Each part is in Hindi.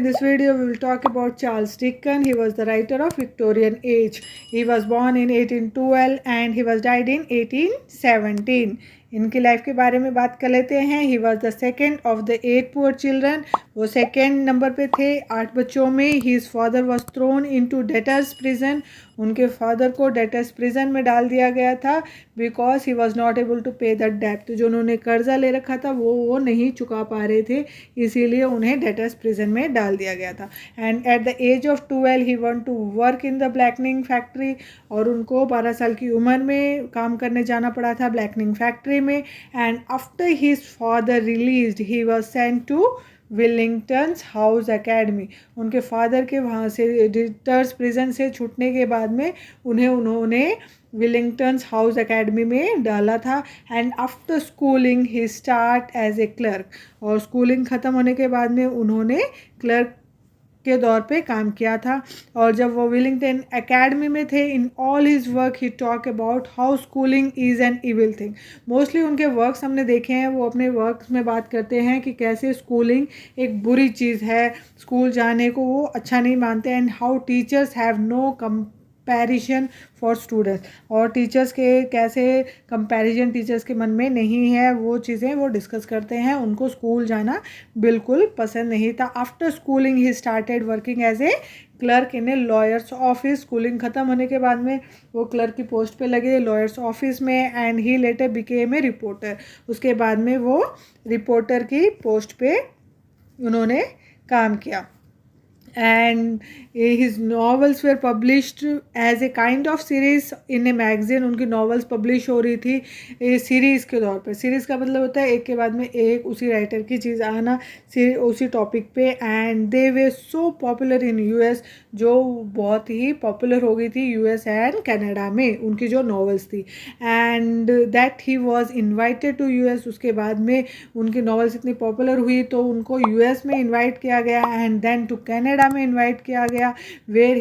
in this video we will talk about Charles Dickens. He was the writer of Victorian age. He was born in 1812 and he was died in 1817. इनकी लाइफ के बारे में बात कर लेते हैं. He was the second of the 8 poor children. वो सेकेंड नंबर पे थे 8 बच्चों में. His father was thrown into debtors prison. उनके फादर को डेटर्स प्रिजन में डाल दिया गया था because he was not able to pay the debt. तो जो उन्होंने कर्जा ले रखा था वो नहीं चुका पा रहे थे, इसीलिए उन्हें डेटर्स प्रिजन में डाल दिया गया था. And at the age of 12 he want to work in the blackening factory. और उनको 12 साल की उम्र में काम करने जाना पड़ा था ब्लैकनिंग फैक्ट्री में. And after his father released he was sent to Wellington's house academy. उनके फादर के वहाँ से डेटर्स प्रिजन से छूटने के बाद में उन्होंने विलिंगटन्स हाउस एकेडमी में डाला था. And after schooling he start as a clerk. और स्कूलिंग ख़त्म होने के बाद में उन्होंने क्लर्क के दौर पे काम किया था. और जब वो विलिंगटन एकेडमी में थे, in all his work he talk about how schooling is an evil thing. Mostly उनके वर्क्स हमने देखे हैं, वो अपने वर्क्स में बात करते हैं कि कैसे स्कूलिंग एक बुरी चीज़ है, स्कूल जाने को वो अच्छा नहीं मानते. And how teachers have no comparison for students. और टीचर्स के कैसे कंपैरिजन टीचर्स के मन में नहीं है, वो चीज़ें वो डिस्कस करते हैं. उनको स्कूल जाना बिल्कुल पसंद नहीं था. After schooling he started working as a clerk in a lawyers office. Schooling ख़त्म होने के बाद में वो क्लर्क की पोस्ट पे लगे लॉयर्स ऑफिस में. And he letter became a reporter. उसके बाद में वो रिपोर्टर की पोस्ट पे उन्होंने काम किया. And his novels were published as a kind of series in a magazine. उनकी novels publish हो रही थी सीरीज़ के तौर पे. सीरीज़ का मतलब होता है एक के बाद में एक उसी राइटर की चीज़ आना उसी टॉपिक पे. And they way so popular in US. जो बहुत ही पॉपुलर हो गई थी यूएस एंड कनाडा में उनकी जो novels थी. And that he was invited to US. उसके बाद में उनकी novels इतनी पॉपुलर हुई तो उनको यूएस में इन्वाइट किया गया. एंड देन टू कनाडा में इन्वाइट किया गया where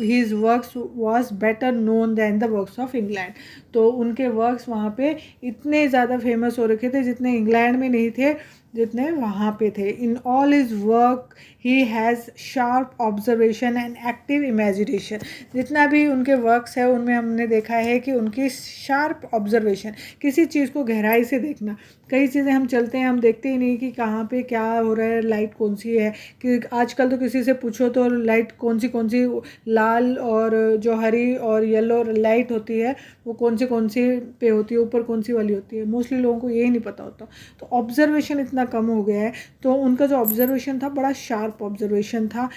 his works was better known than the works of England. तो उनके वर्क्स वहाँ पे इतने ज़्यादा फेमस हो रखे थे जितने इंग्लैंड में नहीं थे जितने वहाँ पे थे. In all his work he has sharp observation and active imagination. जितना भी उनके वर्क्स है उनमें हमने देखा है कि उनकी शार्प ऑब्जर्वेशन, किसी चीज़ को गहराई से देखना. कई चीज़ें हम चलते हैं हम देखते ही नहीं कि कहाँ पे क्या हो रहा है, लाइट कौन सी है. कि आजकल तो किसी से पूछो तो लाइट कौन सी लाल और जो हरी और येलो लाइट होती है वो कौन सी पे होती है, ऊपर कौन सी वाली होती है. मोस्टली लोगों को यही नहीं पता होता. तो ऑब्जर्वेशन इतना कम हो गया है. तो उनका जो ऑब्जर्वेशन था बड़ा शार्प ऑब्जर्वेशन था.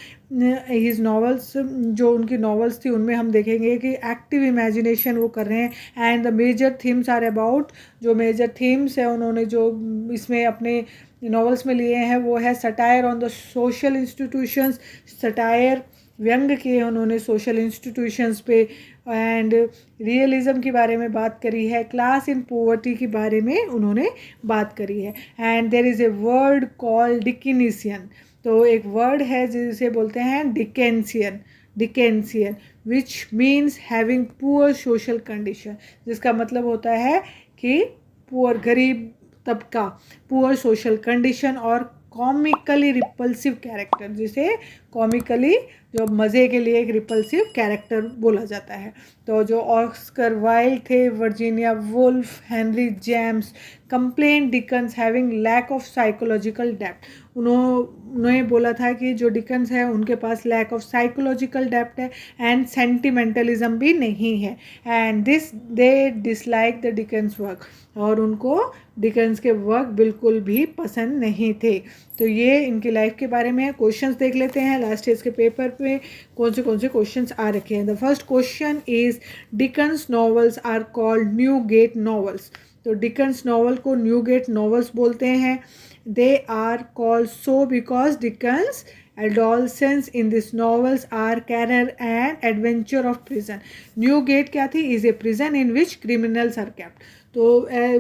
हिज नॉवेल्स, जो उनकी नॉवेल्स थी उनमें हम देखेंगे कि एक्टिव इमेजिनेशन वो कर रहे हैं. And the major themes are about, जो मेजर थीम्स है उन्होंने जो इसमें अपने नॉवेल्स में लिए हैं वो है satire on the social institutions. Satire व्यंग किए उन्होंने सोशल इंस्टीट्यूशंस पे. एंड रियलिज़म के बारे में बात करी है. क्लास इन पॉवर्टी के बारे में उन्होंने बात करी है. And there is a word called Dickensian. तो एक वर्ड है जिसे बोलते हैं Dickensian which means having poor social condition. जिसका मतलब होता है कि पुअर, गरीब तबका, पुअर सोशल कंडीशन. और कॉमिकली रिपल्सिव कैरेक्टर, जिसे कॉमिकली जो मज़े के लिए एक रिपल्सिव कैरेक्टर बोला जाता है. तो जो ऑस्कर वाइल्ड थे, Virginia Woolf, Henry James complain Dickens having lack of psychological depth. उन्होंने बोला था कि जो डिकन्स है उनके पास लैक ऑफ साइकोलॉजिकल डेप्थ है एंड सेंटिमेंटलिज्म भी नहीं है. And this they dislike the Dickens work. और उनको डिकन्स के वर्क बिल्कुल भी पसंद नहीं थे. तो ये इनकी लाइफ के बारे में है. क्वेश्चंस देख लेते हैं लास्ट ईयर के पेपर पे कौन से क्वेश्चंस आ रखे हैं. The first question is Dickens novels are called Newgate novels. तो डिकन्स नॉवल को न्यू गेट नॉवेल्स बोलते हैं. They are called so because Dickens adolescents in these novels are career and adventure of prison. Newgate क्या थी? is a prison in which criminals are kept. तो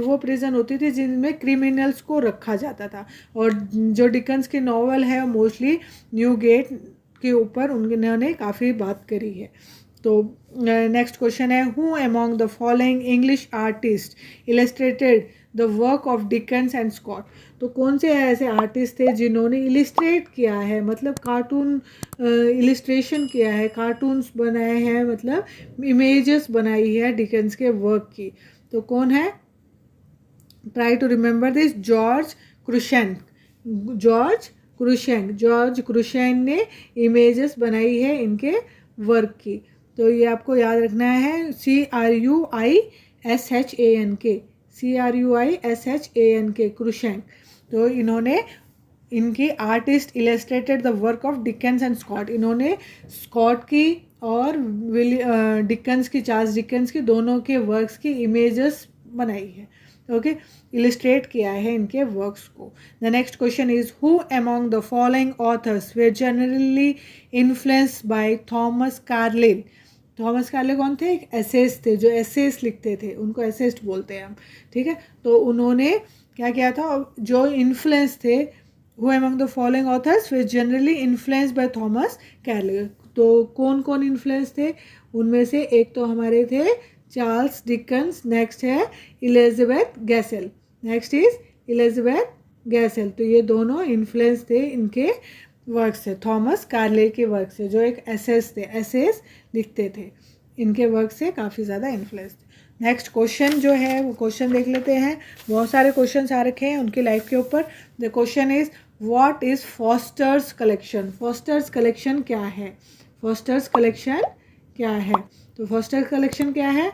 वो प्रिजन होती थी जिनमें क्रिमिनल्स को रखा जाता था. और जो डिकन्स की नॉवल है मोस्टली न्यूगेट के ऊपर उन्होंने काफ़ी बात करी है. तो नेक्स्ट क्वेश्चन है who among the following English artist illustrated the work of Dickens and Scott. तो कौन से ऐसे आर्टिस्ट थे जिन्होंने इलिस्ट्रेट किया है, मतलब कार्टून इलिस्ट्रेशन किया है, कार्टून्स बनाए हैं, मतलब इमेजेस बनाई है डिकन्स के वर्क की। तो कौन है? Try to remember this. George Cruikshank. George Cruikshank ने इमेजेस बनाई है इनके वर्क की। तो ये आपको याद रखना है। CRUISHANK क्रुशेन। तो इन्होंने इनकी artist illustrated the work of Dickens and Scott. इन्होंने स्कॉट की और डिकन्स की, चार्ल्स डिकन्स की, दोनों के वर्क्स की इमेजेस बनाई है। ओके, इलिस्ट्रेट किया है इनके वर्क्स को। The next question is who among the following authors way generally influenced by Thomas Carlill. Thomas Carlill कौन थे? एक एसेस्ट थे, जो एसेस लिखते थे, उनको एसेस्ट बोलते हैं हम, ठीक है। तो उन्होंने क्या किया था? जो इन्फ्लुएंस थे, who among the following authors way generally influenced by Thomas Carlill. तो कौन कौन इन्फ्लुएंस थे? उनमें से एक तो हमारे थे चार्ल्स डिकन्स, नेक्स्ट है Elizabeth Gaskell, next is Elizabeth Gaskell. तो ये दोनों इन्फ्लुएंस थे इनके वर्क से, थॉमस कार्लिल के वर्क से, जो एक एसेस थे, एसेस लिखते थे, इनके वर्क से काफ़ी ज़्यादा इन्फ्लुएंस थे। नेक्स्ट क्वेश्चन जो है वो क्वेश्चन देख लेते हैं। बहुत सारे क्वेश्चन आ रखे हैं उनकी लाइफ के ऊपर। The question is what is fosters collection. Fosters collection क्या है? फॉस्टर्स कलेक्शन क्या है? तो फॉस्टर्स कलेक्शन क्या है?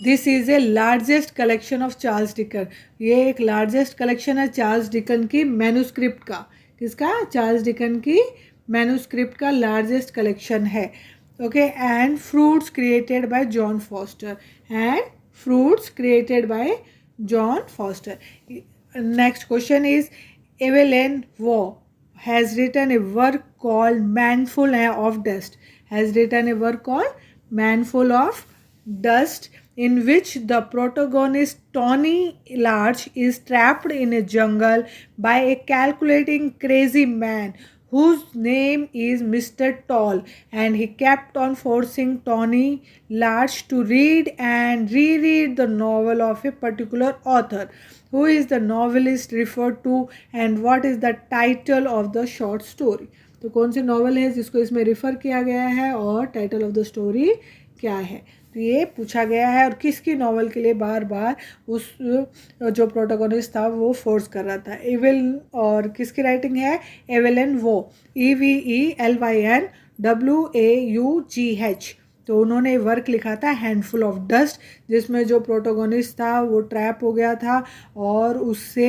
This is a largest collection of Charles Dickens. ये एक लार्जेस्ट कलेक्शन है चार्ल्स डिकन की मैन्युस्क्रिप्ट का। किसका? चार्ल्स डिकन की मैन्युस्क्रिप्ट का लार्जेस्ट कलेक्शन है। Okay, and fruits created by John foster, and fruits created by John foster. Next question is Evelyn Waugh has written a work called Manful of Dust, has written a work called Manful of Dust, in which the protagonist Tony Larch is trapped in a jungle by a calculating crazy man whose name is Mr. Tall, and he kept on forcing Tony Larch to read and reread the novel of a particular author. Who is the novelist referred to, and what is the title of the short story? तो कौन से नॉवल है जिसको इसमें रिफ़र किया गया है और टाइटल ऑफ द स्टोरी क्या है? तो ये पूछा गया है, और किसकी नॉवल के लिए बार बार उस जो प्रोटोगोनिस्ट था वो फोर्स कर रहा था? एवेल, और किसकी राइटिंग है? एवेलिन वो, EVELYNWAUGH। तो उन्होंने वर्क लिखा था हैंडफुल ऑफ डस्ट, जिसमें जो प्रोटोगोनिस्ट था वो ट्रैप हो गया था, और उससे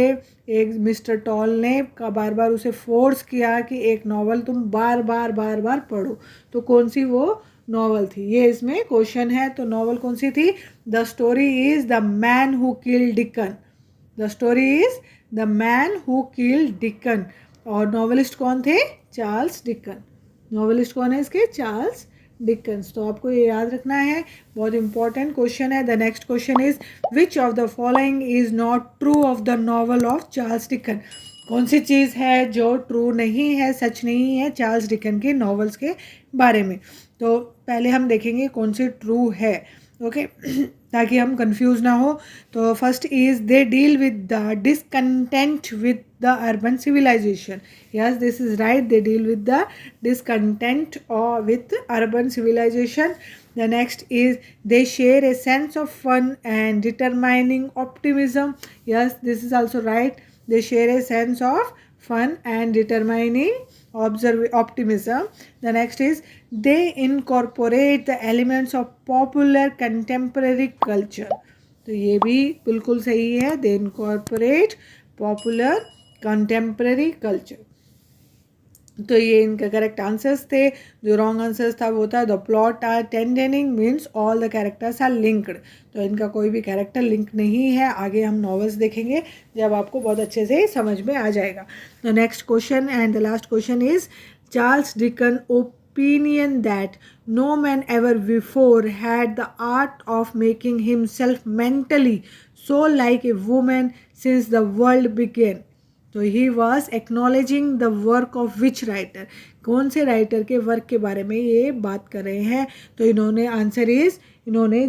एक मिस्टर टॉल ने बार बार उसे फोर्स किया कि एक नॉवल तुम बार बार पढ़ो। तो कौन सी वो नॉवल थी, ये इसमें क्वेश्चन है। तो नॉवल कौन सी थी? The story is the man who killed deacon. The story is the man who killed deacon. और नॉवलिस्ट कौन थे? Charles Dickens. नॉवलिस्ट कौन है इसके? Charles Dickens. तो आपको ये याद रखना है, बहुत इंपॉर्टेंट क्वेश्चन है। The next question is which of the following is not true of the novel of Charles Dickens. कौन सी चीज़ है जो ट्रू नहीं है, सच नहीं है चार्ल्स डिकन के नॉवेल्स के बारे में? तो पहले हम देखेंगे कौन सी ट्रू है, ओके, ताकि हम कंफ्यूज ना हो। तो first is they deal with the discontent with the urban civilization. Yes, this is right, they deal with the discontent or with urban civilization. The next is they share a sense of fun and determining optimism. Yes, this is also right, they share a sense of fun and determining optimism. The next is they incorporate the elements of popular contemporary culture. तो ये भी बिल्कुल सही है, they incorporate popular contemporary culture. तो ये इनके करेक्ट आंसर्स थे। जो रॉन्ग आंसर्स था वो था the plot are tending means all the characters are linked. तो इनका कोई भी कैरेक्टर लिंक नहीं है। आगे हम नॉवेल्स देखेंगे जब आपको बहुत अच्छे से समझ में आ जाएगा। तो next question and the last question is Charles Dickens opinion that no man ever before had the art of making himself mentally so like a woman since the world began. तो he was acknowledging the work of which writer. कौन से राइटर के वर्क के बारे में ये बात कर रहे हैं? तो इन्होंने आंसर इज, इन्होंने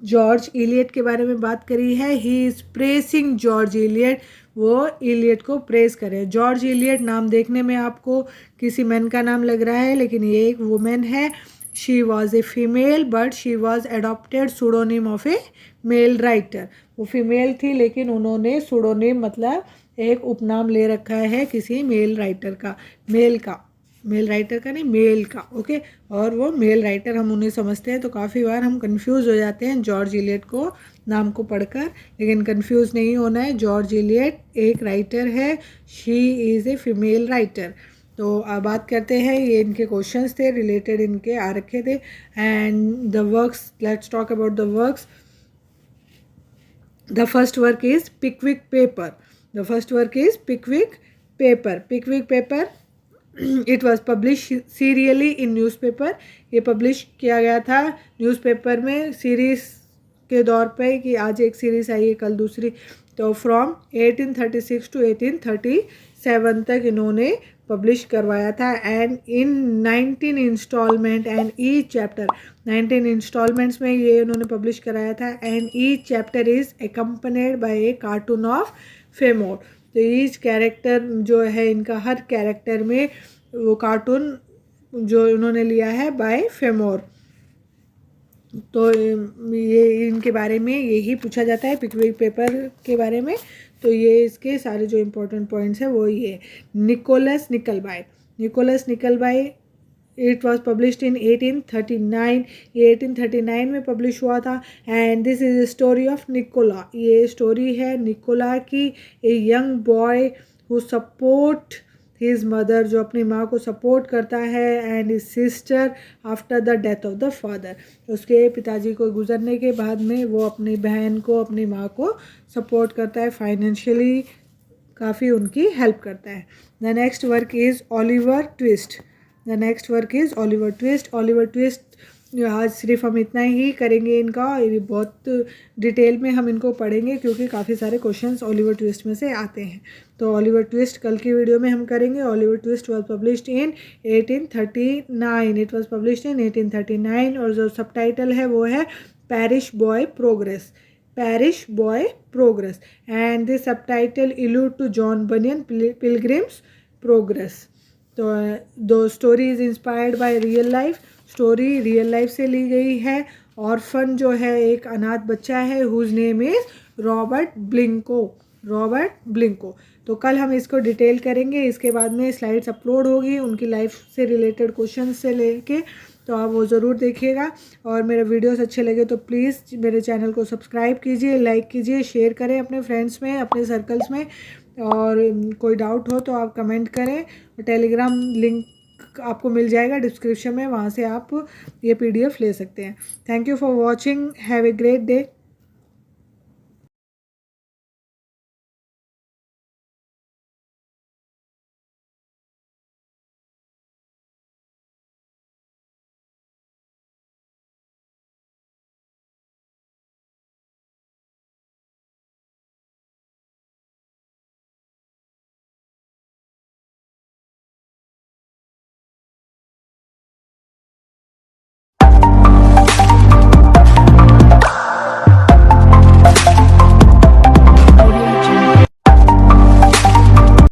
जॉर्ज इलियट के बारे में बात करी है। He is pressing George Eliot, वो इलियट को प्रेस करे। जॉर्ज इलियट नाम देखने में आपको किसी मैन का नाम लग रहा है, लेकिन ये एक वुमेन है। She was a female but she was adopted pseudonym of a male writer. वो फीमेल थी लेकिन उन्होंने सूडोनिम मतलब एक उपनाम ले रखा है किसी मेल राइटर का, मेल राइटर का नहीं, मेल का, ओके। और वो मेल राइटर हम उन्हें समझते हैं, तो काफ़ी बार हम कंफ्यूज हो जाते हैं जॉर्ज इलियट को नाम को पढ़कर, लेकिन कंफ्यूज नहीं होना है। जॉर्ज इलियट एक राइटर है, she is a female writer. तो अब बात करते हैं, ये इनके क्वेश्चंस थे रिलेटेड, इनके आ रखे थे। And the works, let's talk about the works. The first work is Pickwick Paper. The first work is Pickwick Paper. Pickwick Paper it was published serially in newspaper. ये पब्लिश किया गया था न्यूज़पेपर में सीरीज़ के दौर पे, कि आज एक सीरीज़ आई है कल दूसरी। तो फ्रॉम 1836 to 1837 तक इन्होंने पब्लिश करवाया था। And in 19 instalment and each chapter, 19 instalments में ये उन्होंने पब्लिश कराया था। And each chapter is accompanied by a cartoon of फेमोर। तो ईच कैरेक्टर जो है इनका, हर कैरेक्टर में वो कार्टून जो उन्होंने लिया है बाय फेमोर। तो ये इनके बारे में यही पूछा जाता है पिकविक पेपर के बारे में। तो ये इसके सारे जो इम्पोर्टेंट पॉइंट्स हैं वो ये। Nicholas Nickleby, Nicholas Nickleby it was published in 1839। ये 1839 में पब्लिश हुआ था। And this is a story of Nicola. ये स्टोरी है निकोला की, a young boy who support his mother, जो अपनी माँ को सपोर्ट करता है, and his sister after the death of the father. उसके पिताजी को गुजरने के बाद में वो अपनी बहन को, अपनी माँ को सपोर्ट करता है, फाइनेंशियली काफ़ी उनकी हेल्प करता है। The next work is Oliver twist. The next work is Oliver twist. Oliver twist आज सिर्फ हम इतना ही करेंगे इनका, ये बहुत डिटेल में हम इनको पढ़ेंगे क्योंकि काफ़ी सारे क्वेश्चंस ओलिवर ट्विस्ट में से आते हैं। तो ओलिवर ट्विस्ट कल की वीडियो में हम करेंगे। Oliver Twist was published in 1839। It was published in 1839 और जो सबटाइटल है वो है parish boy progress, parish boy progress. And this subtitle allude to John Bunyan pilgrims progress. तो दो story is inspired by real life, story real life से ली गई है। ऑर्फन जो है एक अनाथ बच्चा है, whose name is Robert Blincoe, Robert Blincoe. तो कल हम इसको डिटेल करेंगे। इसके बाद में स्लाइड्स अपलोड होगी उनकी लाइफ से रिलेटेड क्वेश्चन से लेके, तो आप वो ज़रूर देखिएगा। और मेरे वीडियोस अच्छे लगे तो प्लीज़ मेरे चैनल को सब्सक्राइब कीजिए, लाइक कीजिए, शेयर करें अपने फ्रेंड्स में, अपने सर्कल्स में। और कोई डाउट हो तो आप कमेंट करें। टेलीग्राम लिंक आपको मिल जाएगा डिस्क्रिप्शन में, वहाँ से आप ये PDF ले सकते हैं। Thank you for watching, have a great day.